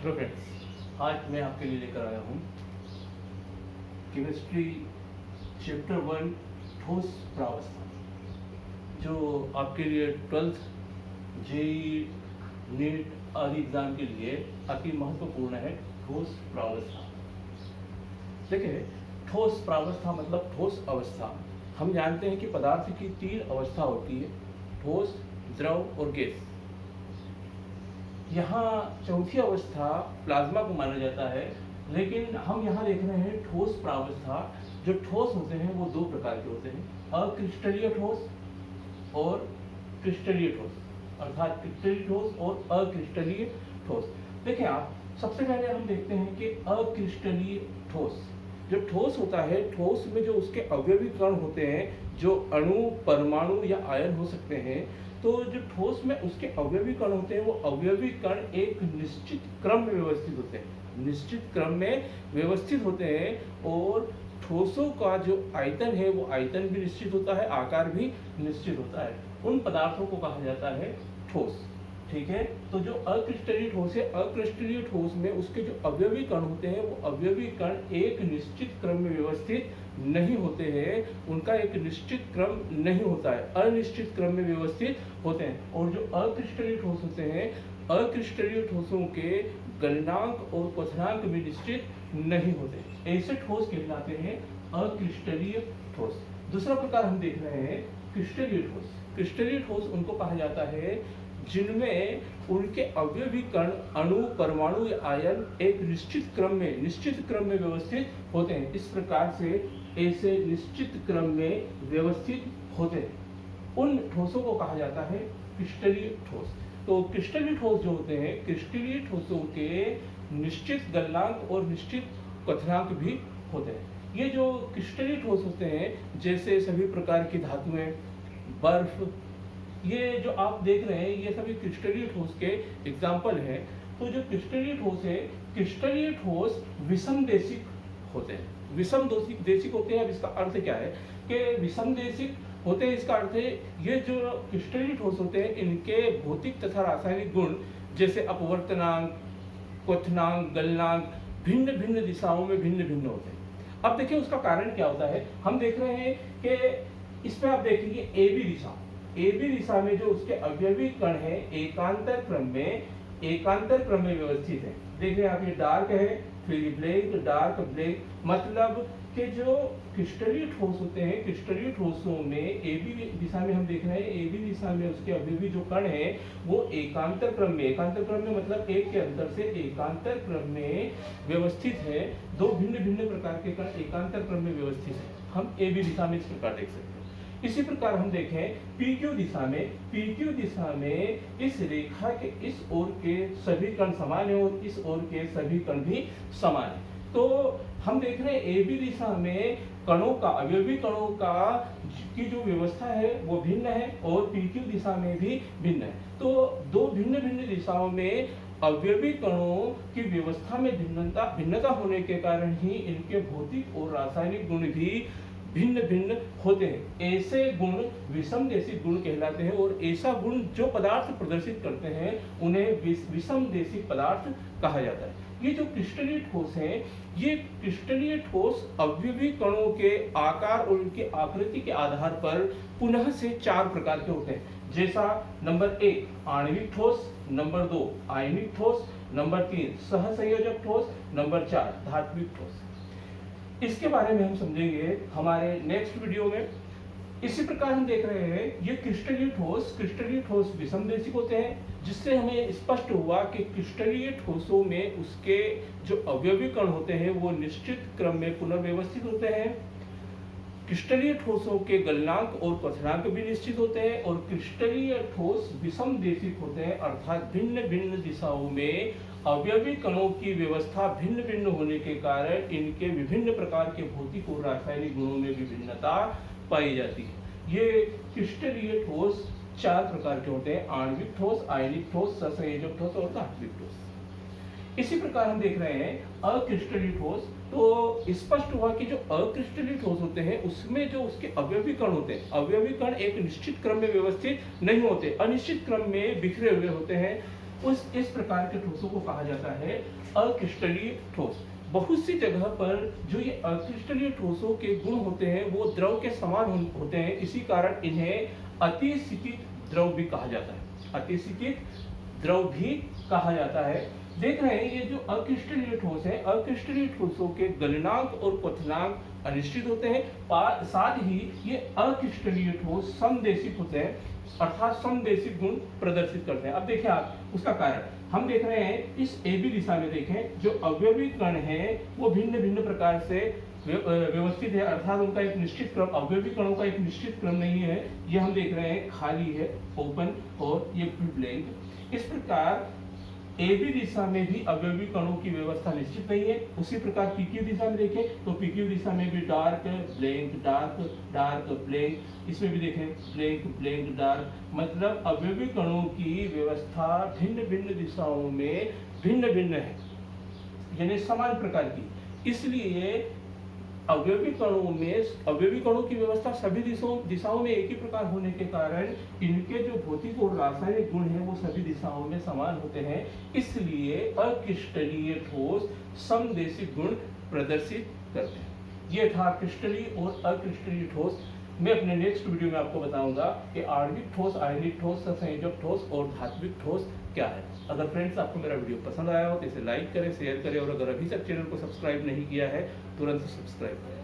Hello friends, आज मैं आपके लिए लेकर आया हूँ केमिस्ट्री चैप्टर 1 ठोस प्रावस्था, जो आपके लिए 12th जेई नीट आदि एग्जाम के लिए अति महत्वपूर्ण है। ठोस प्रावस्था, देखिए ठोस प्रावस्था मतलब ठोस अवस्था। हम जानते हैं कि पदार्थ की 3 अवस्था होती है, ठोस, द्रव और गैस। यहाँ चौथी अवस्था प्लाज्मा को माना जाता है, लेकिन हम यहाँ देख रहे हैं ठोस प्रावस्था। जो ठोस होते हैं वो 2 प्रकार के होते हैं, अक्रिस्टलीय ठोस और क्रिस्टलीय ठोस, अर्थात क्रिस्टलीय ठोस और अक्रिस्टलीय ठोस। देखिए आप, सबसे पहले हम देखते हैं कि अक्रिस्टलीय ठोस। जो ठोस होता है, ठोस में जो उसके अवयवी कण होते हैं, जो अणु, परमाणु या आयन हो सकते हैं, तो जो ठोस में उसके अवयवी कण होते हैं, वो अवयवी कण एक निश्चित क्रम में व्यवस्थित होते हैं, निश्चित क्रम में व्यवस्थित होते हैं। और ठोसों का जो आयतन है वो आयतन भी निश्चित होता है, आकार भी निश्चित होता है। उन पदार्थों को कहा जाता है ठोस। ठीक है, तो जो अक्रिस्टलीय ठोस है, अक्रिस्टलीय ठोस में उसके जो अवयवी कण होते हैं, वो अवयवी कण एक निश्चित क्रम में व्यवस्थित नहीं होते हैं, उनका एक निश्चित क्रम नहीं होता है, अनिश्चित क्रम में व्यवस्थित होते हैं। और जो अक्रिस्टलीय ठोस होते हैं, अक्रिस्टलीय ठोसों के गलनांक और क्वथनांक भी निश्चित नहीं होते, ऐसे ठोस कहलाते हैं अक्रिस्टलीय ठोस। दूसरा प्रकार हम देख रहे हैं क्रिस्टलीय ठोस। क्रिस्टलीय ठोस उनको कहा जाता है जिनमें उनके अवयवी कण, अणु, परमाणु या आयन एक निश्चित क्रम में व्यवस्थित होते हैं। इस प्रकार से ऐसे निश्चित क्रम में व्यवस्थित होते हैं, उन ठोसों को कहा जाता है क्रिस्टलीय ठोस। तो क्रिस्टलीय ठोस जो होते हैं, क्रिस्टलीय ठोसों के निश्चित गलनांक और निश्चित क्वथनांक भी होते हैं। ये जो क्रिस्टलीय ठोस होते हैं, जैसे सभी प्रकार की धातुएं, बर्फ, ये जो आप देख रहे हैं, ये सभी क्रिस्टलीय ठोस के एग्जाम्पल हैं। तो जो क्रिस्टलीय ठोस है, क्रिस्टलीय ठोस विषमदेशिक होते हैं। विषमदेशिक होते हैं। अब इसका अर्थ क्या है कि विषमदेशिक होते हैं, इसका अर्थ है ये जो क्रिस्टलीय ठोस होते हैं, इनके भौतिक तथा रासायनिक गुण जैसे अपवर्तनांक, क्वथनांक, गलनांक भिन्न भिन्न दिशाओं में भिन्न भिन्न होते हैं। अब देखिए उसका कारण क्या होता है। हम देख रहे हैं कि इसमें आप देखेंगे AB दिशा में जो उसके अवयवी कण है एकांतर क्रम में व्यवस्थित है। देख रहे हैं आप, ये डार्क है, फिर ये ब्लैक, डार्क, ब्लैक, मतलब कि जो क्रिस्टलीय ठोस होते हैं, क्रिस्टलीय ठोसों में AB दिशा में हम देख रहे हैं, AB दिशा में उसके अवयवी जो कण है वो एकांतर क्रम में मतलब एक के अंतर से एकांतर क्रम में व्यवस्थित है। 2 भिन्न भिन्न प्रकार के कण एकांतर क्रम में व्यवस्थित है। हम AB दिशा में इस प्रकार देख सकते हैं। इसी प्रकार हम देखें PQ दिशा में इस रेखा के इस ओर के सभी कण समान है और इस ओर के सभी कण भी समान है। तो हम देख रहे हैं AB दिशा में कणों का, अवयवी कणों का की जो व्यवस्था है वो भिन्न है और PQ दिशा में भी भिन्न है। तो 2 भिन्न भिन्न दिशाओं में अवयवी कणों की व्यवस्था में भिन्नता होने के कारण ही इनके भौतिक और रासायनिक गुण भी भिन्न भिन्न होते हैं। ऐसे गुण विषमदेशिक गुण कहलाते हैं और ऐसा गुण जो पदार्थ प्रदर्शित करते हैं उन्हें विषमदेशिक पदार्थ कहा जाता है। ये जो क्रिस्टलीय ठोस हैं, ये क्रिस्टलीय ठोस अवयवी कणों के आकार और उनकी आकृति के आधार पर पुनः से 4 प्रकार के होते हैं। जैसा नंबर 1 आणविक ठोस, नंबर 2 आयनिक ठोस, नंबर 3 सहसंयोजक ठोस, नंबर 4 धात्विक ठोस। इसके बारे में हम समझेंगे हमारे नेक्स्ट वीडियो में। इसी प्रकार हम देख रहे हैं ये क्रिस्टलीय ठोस विषमदेशिक होते हैं, जिससे हमें स्पष्ट हुआ कि क्रिस्टलीय ठोसों में उसके जो अवयवी कण होते हैं वो निश्चित क्रम में पुनर्व्यवस्थित होते हैं। क्रिस्टलीय ठोसों के गलनांक और क्वथनांक भी निश्चित होते हैं और क्रिस्टलीय ठोस विषमदेशिक होते हैं, अर्थात भिन्न भिन्न दिशाओं में अवयवी कणों की व्यवस्था भिन्न भिन्न होने के कारण इनके विभिन्न प्रकार के भौतिक और रासायनिक गुणों में विभिन्नता पाई जाती है। ये क्रिस्टलीय ठोस 4 प्रकार के होते हैं, आणविक ठोस, आयनिक ठोस, सहसंयोजक ठोस और धात्विक ठोस। इसी प्रकार हम देख रहे हैं अक्रिस्टलीय ठोस। तो स्पष्ट हुआ कि जो अक्रिस्टलीय ठोस होते हैं उसमें जो उसके अवयवी कण होते हैं, अवयवी कण एक निश्चित क्रम में व्यवस्थित नहीं होते, अनिश्चित क्रम में बिखरे हुए होते हैं। इस प्रकार के ठोसों को कहा जाता है अक्रिस्टलीय ठोस। बहुत सी जगह पर जो ये अक्रिस्टलीय ठोसों के गुण होते हैं वो द्रव के समान होते हैं, इसी कारण इन्हें अतिसिकित द्रव भी कहा जाता है। अतिसिकित द्रव भी कहा जाता है। देख रहे हैं ये जो अक्रिस्टलीय ठोस है, अक्रिस्टलीय ठोसों के गलनांक और क्वथनांक अनिश्चित होते हैं। साथ ही ये अक्रिस्टलीय ठोस समदेशिक होते हैं, अर्थात समदेशिक गुण प्रदर्शित करते हैं। अब देखिए आप उसका कारण हम देख रहे हैं इस AB दिशा में। देखें जो अवयवी कण है वो भिन्न भिन्न प्रकार से व्यवस्थित है, अर्थात उनका एक निश्चित क्रम, अवयवी कणों का एक निश्चित क्रम नहीं है। ये हम देख रहे हैं खाली है, ओपन, और ये ब्लैंक। इस प्रकार AB दिशा में भी अवयवी कणों की व्यवस्था निश्चित नहीं है। उसी प्रकार PQ दिशा में देखें तो PQ दिशा में भी dark blank, dark dark blank, इसमें भी देखें ब्लैंक ब्लैंक डार्क, मतलब अवयवी कणों की व्यवस्था भिन्न भिन्न दिशाओं में भिन्न भिन्न है, यानी समान प्रकार की। इसलिए अवयवी कणों की व्यवस्था सभी दिशाओं में एक ही प्रकार होने के कारण इनके जो भौतिक और रासायनिक गुण हैं वो सभी दिशाओं में समान होते हैं। इसलिए अक्रिस्टलीय ठोस समदेशिक गुण प्रदर्शित करते हैं। ये था क्रिस्टलीय और अक्रिस्टलीय ठोस। मैं अपने नेक्स्ट वीडियो में आपको बताऊंगा कि आणविक ठोस, आयनिक ठोस, संयोजक ठोस और धात्विक ठोस क्या है। अगर फ्रेंड्स आपको मेरा वीडियो पसंद आया हो तो इसे लाइक करें, शेयर करें, और अगर अभी तक चैनल को सब्सक्राइब नहीं किया है तुरंत सब्सक्राइब करें।